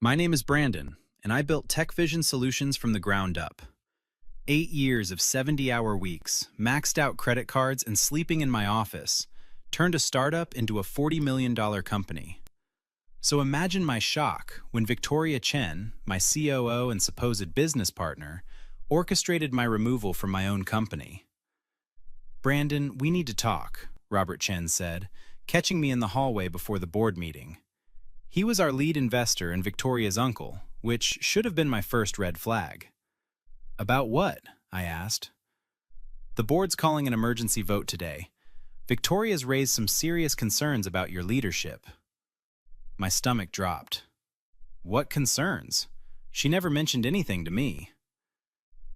My name is Brandon, and I built Tech Vision solutions from the ground up. 8 years of 70-hour weeks, maxed out credit cards, and sleeping in my office turned a startup into a $40 million company. So imagine my shock when Victoria Chen, my COO and supposed business partner, orchestrated my removal from my own company. "Brandon, we need to talk," Robert Chen said, catching me in the hallway before the board meeting. He was our lead investor and Victoria's uncle, which should have been my first red flag. "About what?" I asked. "The board's calling an emergency vote today. Victoria's raised some serious concerns about your leadership." My stomach dropped. What concerns? She never mentioned anything to me.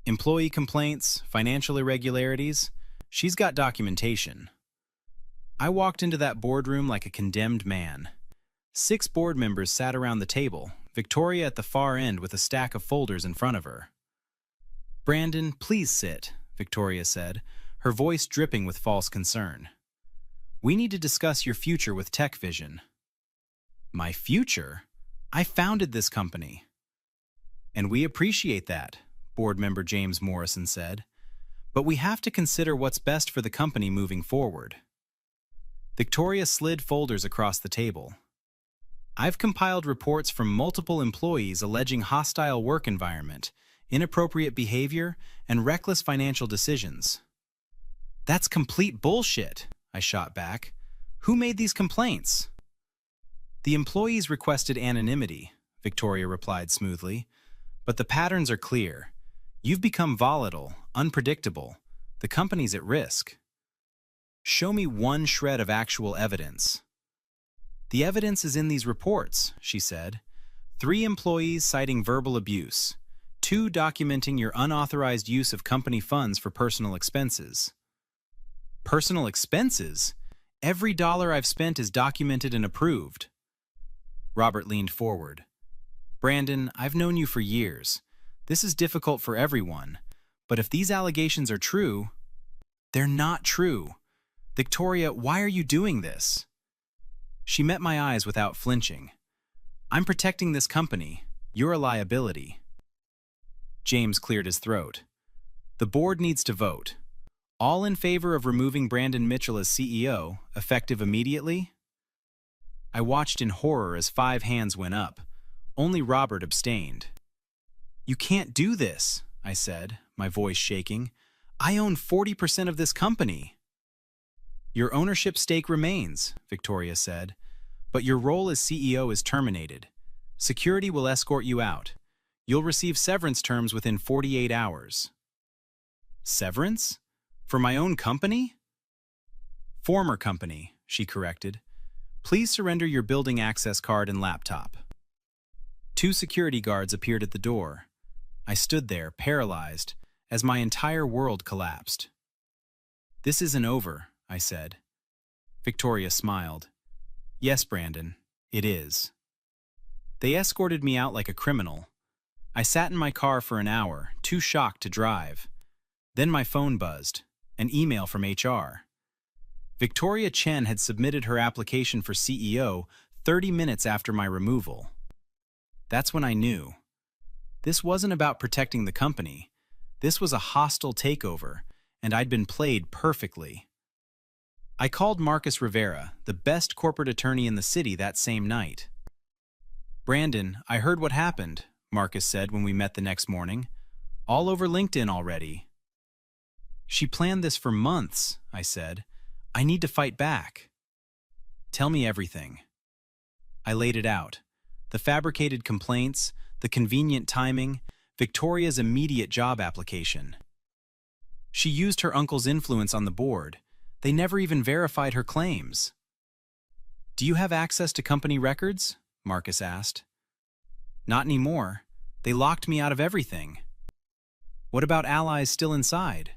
Employee complaints, financial irregularities. She's got documentation. I walked into that boardroom like a condemned man. 6 board members sat around the table, Victoria at the far end with a stack of folders in front of her. "Brandon, please sit," Victoria said, her voice dripping with false concern. "We need to discuss your future with Tech Vision." "My future? I founded this company." "And we appreciate that," board member James Morrison said. "But we have to consider what's best for the company moving forward." Victoria slid folders across the table. "I've compiled reports from multiple employees alleging hostile work environment, inappropriate behavior, and reckless financial decisions." "That's complete bullshit," I shot back. "Who made these complaints?" "The employees requested anonymity," Victoria replied smoothly. "But the patterns are clear. You've become volatile, unpredictable. The company's at risk." "Show me one shred of actual evidence." "The evidence is in these reports," she said. 3 employees citing verbal abuse, 2 documenting your unauthorized use of company funds for personal expenses." "Personal expenses? Every dollar I've spent is documented and approved." Robert leaned forward. "Brandon, I've known you for years. This is difficult for everyone. But if these allegations are true..." "They're not true. Victoria, why are you doing this?" She met my eyes without flinching. "I'm protecting this company. You're a liability." James cleared his throat. "The board needs to vote. All in favor of removing Brandon Mitchell as CEO, effective immediately?" I watched in horror as 5 hands went up. Only Robert abstained. "You can't do this," I said, my voice shaking. "I own 40% of this company." "Your ownership stake remains," Victoria said, "but your role as CEO is terminated. Security will escort you out. You'll receive severance terms within 48 hours. "Severance? For my own company?" "Former company," she corrected. "Please surrender your building access card and laptop." 2 security guards appeared at the door. I stood there, paralyzed, as my entire world collapsed. "This isn't over," I said. Victoria smiled. "Yes, Brandon, it is." They escorted me out like a criminal. I sat in my car for an hour, too shocked to drive. Then my phone buzzed, an email from HR. Victoria Chen had submitted her application for CEO 30 minutes after my removal. That's when I knew. This wasn't about protecting the company. This was a hostile takeover, and I'd been played perfectly. I called Marcus Rivera, the best corporate attorney in the city, that same night. "Brandon, I heard what happened," Marcus said when we met the next morning. "All over LinkedIn already." "She planned this for months," I said. "I need to fight back." "Tell me everything." I laid it out. The fabricated complaints, the convenient timing, Victoria's immediate job application. She used her uncle's influence on the board. They never even verified her claims. "Do you have access to company records?" Marcus asked. "Not anymore. They locked me out of everything." "What about allies still inside?"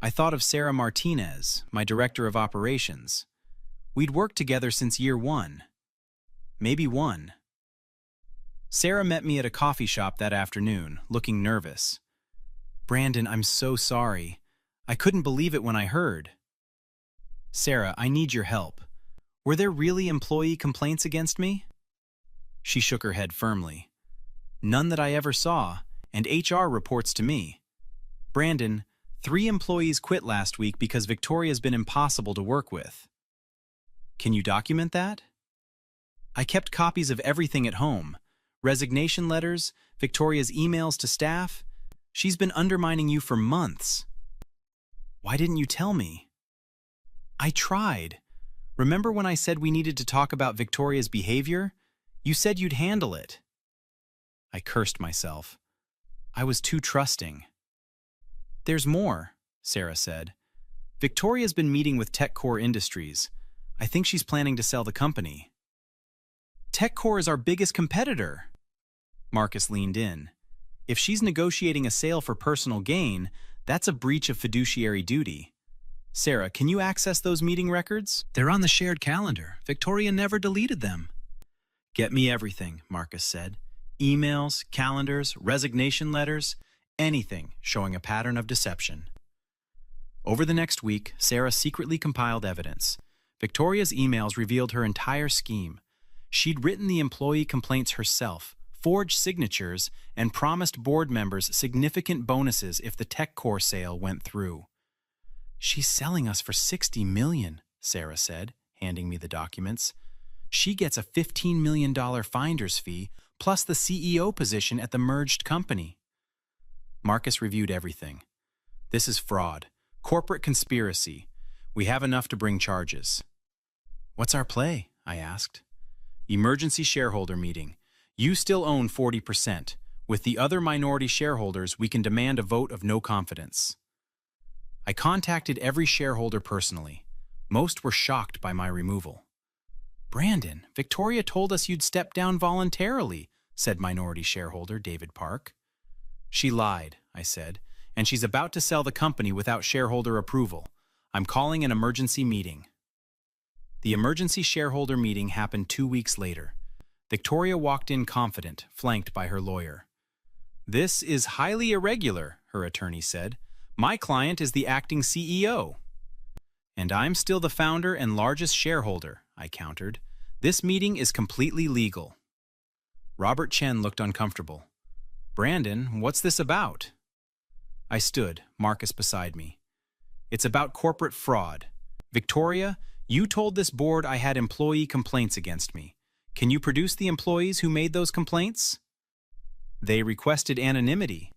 I thought of Sarah Martinez, my director of operations. We'd worked together since year 1. Maybe 1. Sarah met me at a coffee shop that afternoon, looking nervous. "Brandon, I'm so sorry. I couldn't believe it when I heard." "Sarah, I need your help. Were there really employee complaints against me?" She shook her head firmly. None that I ever saw, and HR reports to me. Brandon, 3 employees quit last week because Victoria's been impossible to work with. Can you document that? I kept copies of everything at home. Resignation letters, Victoria's emails to staff. She's been undermining you for months. Why didn't you tell me? I tried. Remember when I said we needed to talk about Victoria's behavior? You said you'd handle it. I cursed myself. I was too trusting. There's more, Sarah said. Victoria's been meeting with TechCore Industries. I think she's planning to sell the company. TechCore is our biggest competitor. Marcus leaned in. If she's negotiating a sale for personal gain, that's a breach of fiduciary duty. Sarah, can you access those meeting records? They're on the shared calendar. Victoria never deleted them. Get me everything, Marcus said. Emails, calendars, resignation letters, anything showing a pattern of deception. Over the next week, Sarah secretly compiled evidence. Victoria's emails revealed her entire scheme. She'd written the employee complaints herself, forged signatures, and promised board members significant bonuses if the TechCore sale went through. She's selling us for $60 million, Sarah said, handing me the documents. She gets a $15 million finder's fee plus the CEO position at the merged company. Marcus reviewed everything. This is fraud, corporate conspiracy. We have enough to bring charges. What's our play? I asked. Emergency shareholder meeting. You still own 40%. With the other minority shareholders, we can demand a vote of no confidence. I contacted every shareholder personally. Most were shocked by my removal. Brandon, Victoria told us you'd step down voluntarily, said minority shareholder David Park. She lied, I said, and she's about to sell the company without shareholder approval. I'm calling an emergency meeting. The emergency shareholder meeting happened 2 weeks later. Victoria walked in confident, flanked by her lawyer. This is highly irregular, her attorney said. My client is the acting CEO. And I'm still the founder and largest shareholder, I countered. This meeting is completely legal. Robert Chen looked uncomfortable. Brandon, what's this about? I stood, Marcus beside me. It's about corporate fraud. Victoria, you told this board I had employee complaints against me. Can you produce the employees who made those complaints? They requested anonymity.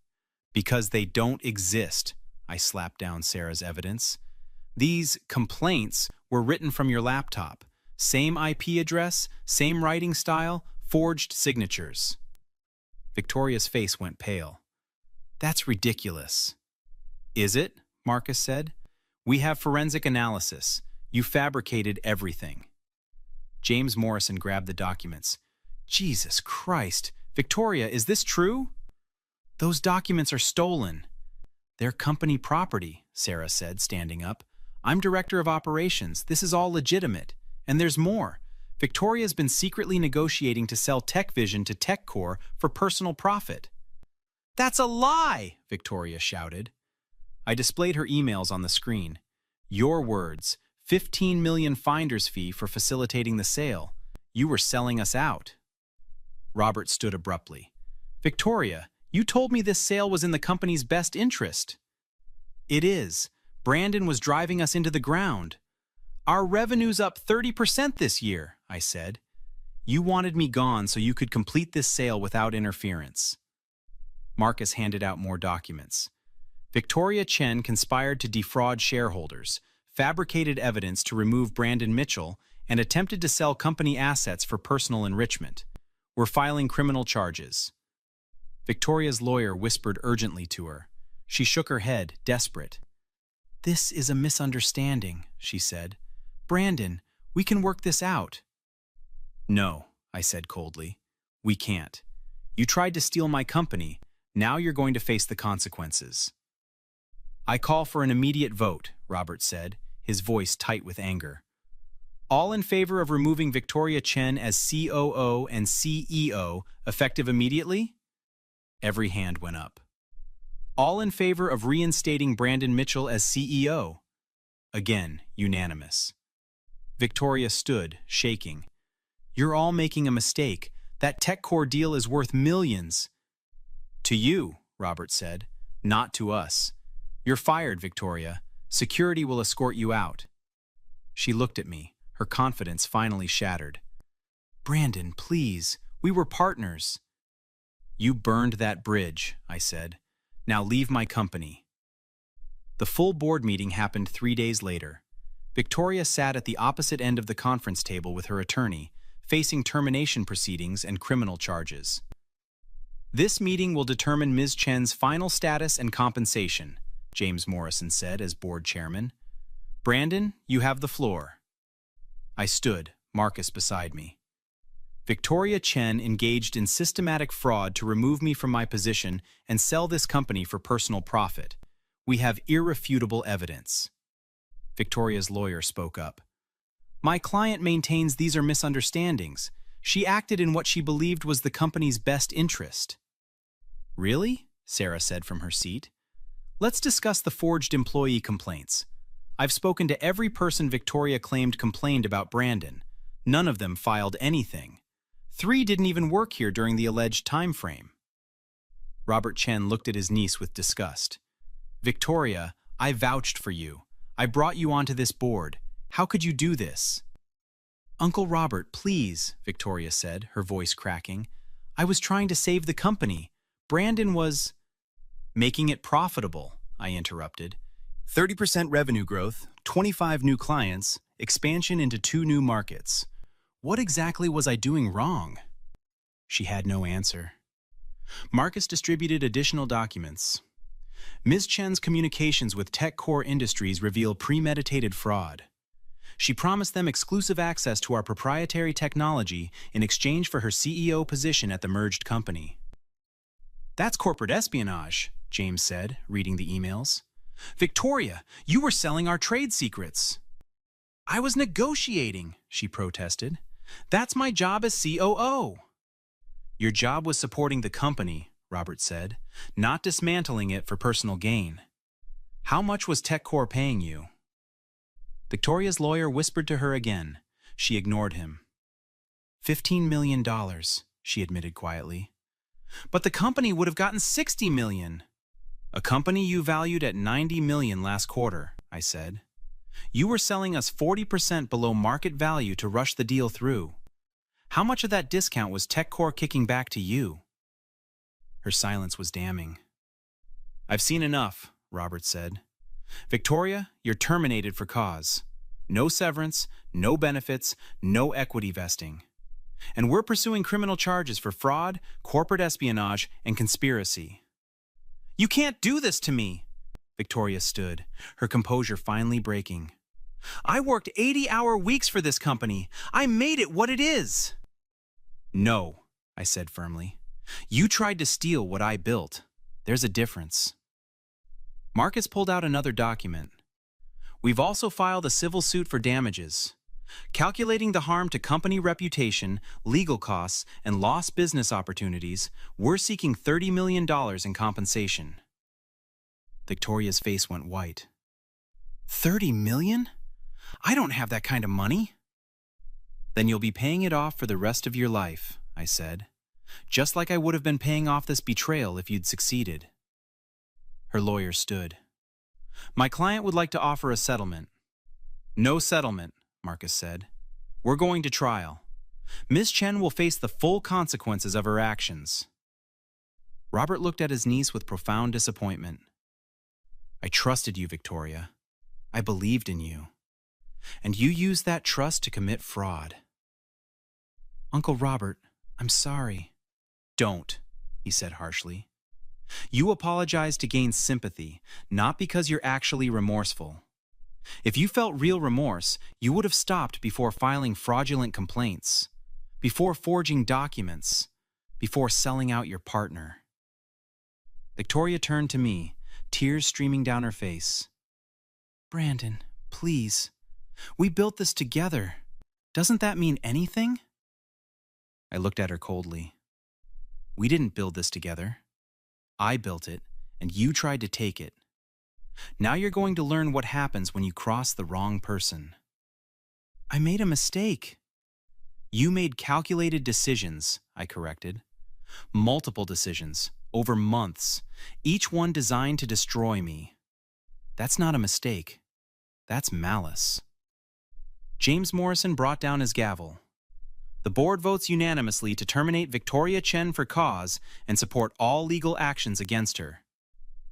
Because they don't exist, I slapped down Sarah's evidence. These complaints were written from your laptop. Same IP address, same writing style, forged signatures. Victoria's face went pale. That's ridiculous. Is it? Marcus said. We have forensic analysis. You fabricated everything. James Morrison grabbed the documents. Jesus Christ! Victoria, is this true? Those documents are stolen. They're company property, Sarah said, standing up. I'm director of operations. This is all legitimate. And there's more. Victoria's been secretly negotiating to sell TechVision to TechCore for personal profit. That's a lie, Victoria shouted. I displayed her emails on the screen. Your words, 15 million finder's fee for facilitating the sale. You were selling us out. Robert stood abruptly. Victoria, you told me this sale was in the company's best interest. It is. Brandon was driving us into the ground. Our revenue's up 30% this year, I said. You wanted me gone so you could complete this sale without interference. Marcus handed out more documents. Victoria Chen conspired to defraud shareholders, fabricated evidence to remove Brandon Mitchell, and attempted to sell company assets for personal enrichment. We're filing criminal charges. Victoria's lawyer whispered urgently to her. She shook her head, desperate. This is a misunderstanding, she said. Brandon, we can work this out. No, I said coldly. We can't. You tried to steal my company. Now you're going to face the consequences. I call for an immediate vote, Robert said, his voice tight with anger. All in favor of removing Victoria Chen as COO and CEO, effective immediately? Every hand went up. All in favor of reinstating Brandon Mitchell as CEO? Again, unanimous. Victoria stood, shaking. You're all making a mistake. That TechCore deal is worth millions. To you, Robert said, not to us. You're fired, Victoria. Security will escort you out. She looked at me, her confidence finally shattered. Brandon, please, we were partners. You burned that bridge, I said. Now leave my company. The full board meeting happened 3 days later. Victoria sat at the opposite end of the conference table with her attorney, facing termination proceedings and criminal charges. This meeting will determine Ms. Chen's final status and compensation, James Morrison said as board chairman. Brandon, you have the floor. I stood, Marcus beside me. Victoria Chen engaged in systematic fraud to remove me from my position and sell this company for personal profit. We have irrefutable evidence. Victoria's lawyer spoke up. My client maintains these are misunderstandings. She acted in what she believed was the company's best interest. Really? Sarah said from her seat. Let's discuss the forged employee complaints. I've spoken to every person Victoria claimed complained about Brandon. None of them filed anything. 3 didn't even work here during the alleged time frame. Robert Chen looked at his niece with disgust. Victoria, I vouched for you. I brought you onto this board. How could you do this? Uncle Robert, please, Victoria said, her voice cracking. I was trying to save the company. Brandon was making it profitable, I interrupted. 30% revenue growth, 25 new clients, expansion into 2 new markets. What exactly was I doing wrong? She had no answer. Marcus distributed additional documents. Ms. Chen's communications with TechCore Industries reveal premeditated fraud. She promised them exclusive access to our proprietary technology in exchange for her CEO position at the merged company. That's corporate espionage, James said, reading the emails. Victoria, you were selling our trade secrets. I was negotiating, she protested. That's my job as COO. Your job was supporting the company, Robert said, not dismantling it for personal gain. How much was TechCore paying you? Victoria's lawyer whispered to her again. She ignored him. $15 million, she admitted quietly. But the company would have gotten $60 million. A company you valued at $90 million last quarter, I said. You were selling us 40% below market value to rush the deal through. How much of that discount was TechCore kicking back to you? Her silence was damning. I've seen enough, Robert said. Victoria, you're terminated for cause. No severance, no benefits, no equity vesting. And we're pursuing criminal charges for fraud, corporate espionage, and conspiracy. You can't do this to me! Victoria stood, her composure finally breaking. I worked 80-hour weeks for this company. I made it what it is. No, I said firmly. You tried to steal what I built. There's a difference. Marcus pulled out another document. We've also filed a civil suit for damages. Calculating the harm to company reputation, legal costs, and lost business opportunities, we're seeking $30 million in compensation. Victoria's face went white. $30 million? I don't have that kind of money. Then you'll be paying it off for the rest of your life, I said. Just like I would have been paying off this betrayal if you'd succeeded. Her lawyer stood. My client would like to offer a settlement. No settlement, Marcus said. We're going to trial. Ms. Chen will face the full consequences of her actions. Robert looked at his niece with profound disappointment. I trusted you, Victoria. I believed in you. And you used that trust to commit fraud. Uncle Robert, I'm sorry. Don't, he said harshly. You apologize to gain sympathy, not because you're actually remorseful. If you felt real remorse, you would have stopped before filing fraudulent complaints, before forging documents, before selling out your partner. Victoria turned to me, tears streaming down her face. Brandon, please. We built this together. Doesn't that mean anything? I looked at her coldly. We didn't build this together. I built it, and you tried to take it. Now you're going to learn what happens when you cross the wrong person. I made a mistake. You made calculated decisions, I corrected. Multiple decisions, over months, each one designed to destroy me. That's not a mistake. That's malice. James Morrison brought down his gavel. The board votes unanimously to terminate Victoria Chen for cause and support all legal actions against her.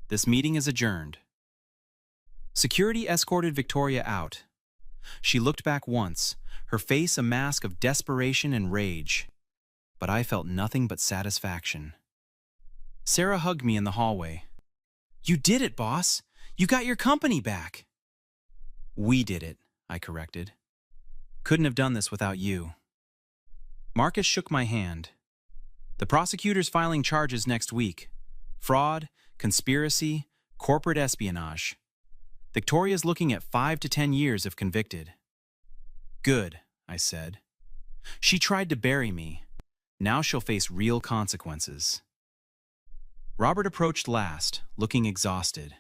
This meeting is adjourned. Security escorted Victoria out. She looked back once, her face a mask of desperation and rage. But I felt nothing but satisfaction. Sarah hugged me in the hallway. "You did it, boss! You got your company back!" "We did it," I corrected. "Couldn't have done this without you." Marcus shook my hand. "The prosecutor's filing charges next week. Fraud, conspiracy, corporate espionage. Victoria's looking at 5 to 10 years if convicted." "Good," I said. "She tried to bury me. Now she'll face real consequences." Robert approached last, looking exhausted.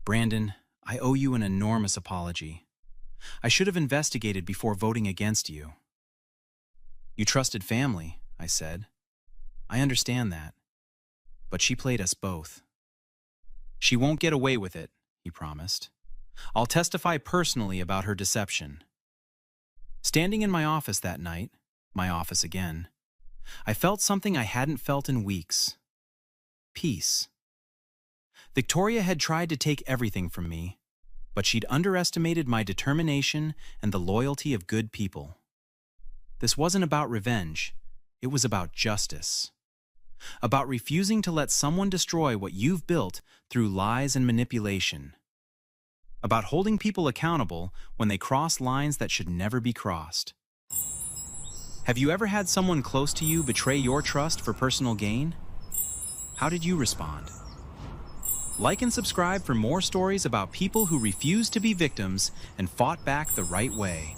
"Brandon, I owe you an enormous apology. I should have investigated before voting against you." "You trusted family," I said. "I understand that. But she played us both." "She won't get away with it," he promised. "I'll testify personally about her deception." Standing in my office that night, my office again, I felt something I hadn't felt in weeks. Peace. Victoria had tried to take everything from me, but she'd underestimated my determination and the loyalty of good people. This wasn't about revenge. It was about justice. About refusing to let someone destroy what you've built through lies and manipulation. About holding people accountable when they cross lines that should never be crossed. Have you ever had someone close to you betray your trust for personal gain? How did you respond? Like and subscribe for more stories about people who refused to be victims and fought back the right way.